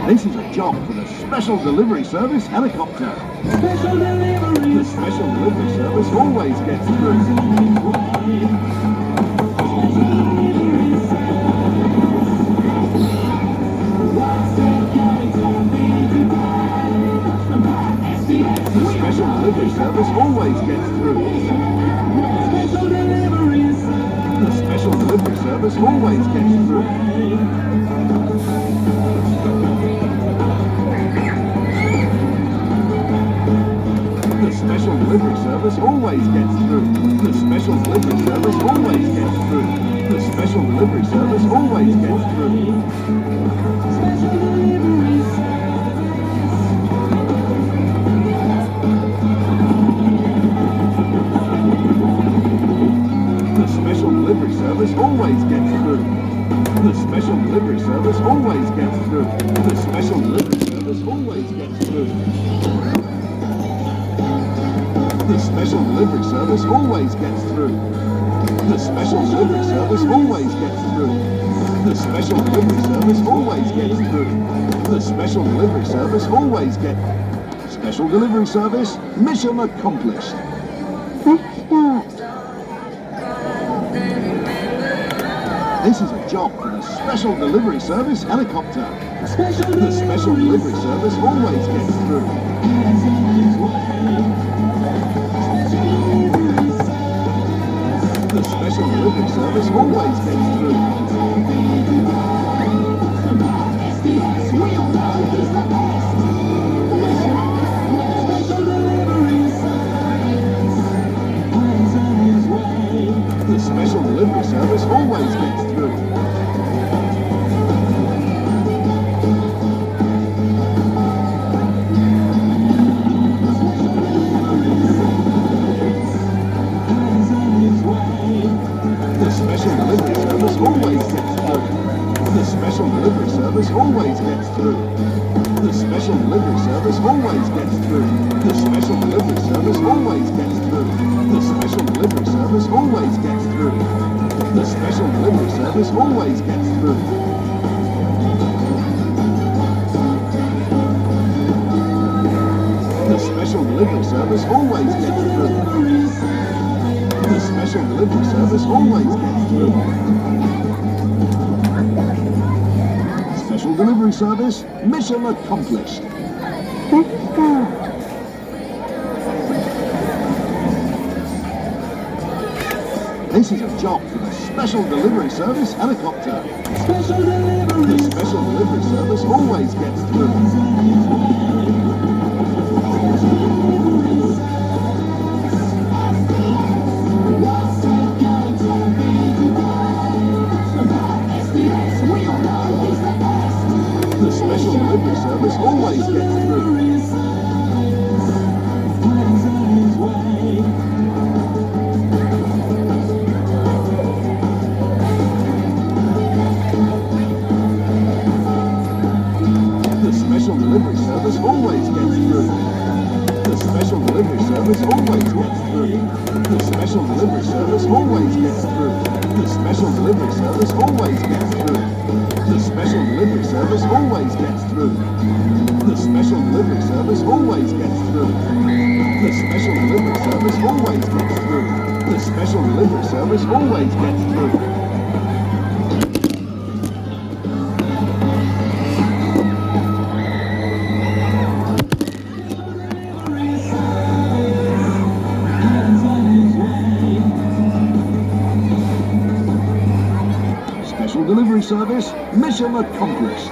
This is a job for the Special Delivery Service helicopter. Special delivery. The Special Delivery Service always gets through. The Special Delivery Service always gets through. Special deliveries. The Special Delivery Service always gets through. The Special Delivery Service always gets through. The Special Delivery Service always gets through. The Special Delivery Service always gets through. Special deliveries. The Special Delivery Service always gets through. The Special Delivery Service always gets through. The Special Delivery Service always gets through. The Special Delivery Service always gets through. The Special Delivery Service always gets through. The Special Delivery Service always gets through. The Special Delivery Service always gets... Special Delivery Service, mission accomplished. This is a job for the Special Delivery Service helicopter. The Special Delivery Service always gets through. The Special Delivery Service always gets through. SDS, we all know he's the best. Special deliveries. Hands on his way. The Special Delivery Service always gets through. Hands on his way. The Special Delivery Service always gets through. The Special Delivery Service always gets through. The Special Delivery Service always gets through. The Special Delivery Service always gets through. The Special Delivery Service always gets through. The Special Delivery Service always gets through. The Special Delivery Service always gets through. The Special Delivery Service always gets through. Special Delivery Service, mission accomplished. This is a job for the Special Delivery Service helicopter. Special The deliveries. Special Delivery Service always gets through. SDS, we all know he's the best. The Special Delivery Service always gets through. Hands on his way. The Special Delivery Service always gets through. The Special Delivery Service always gets through. The Special Delivery Service always gets through. The Special Delivery Service always gets through. The Special Delivery Service always gets through. The Special Delivery Service always gets through. The Special Delivery Service always gets through. The Special Delivery Service always gets through. Hands on his way. Special Delivery Service, mission accomplished.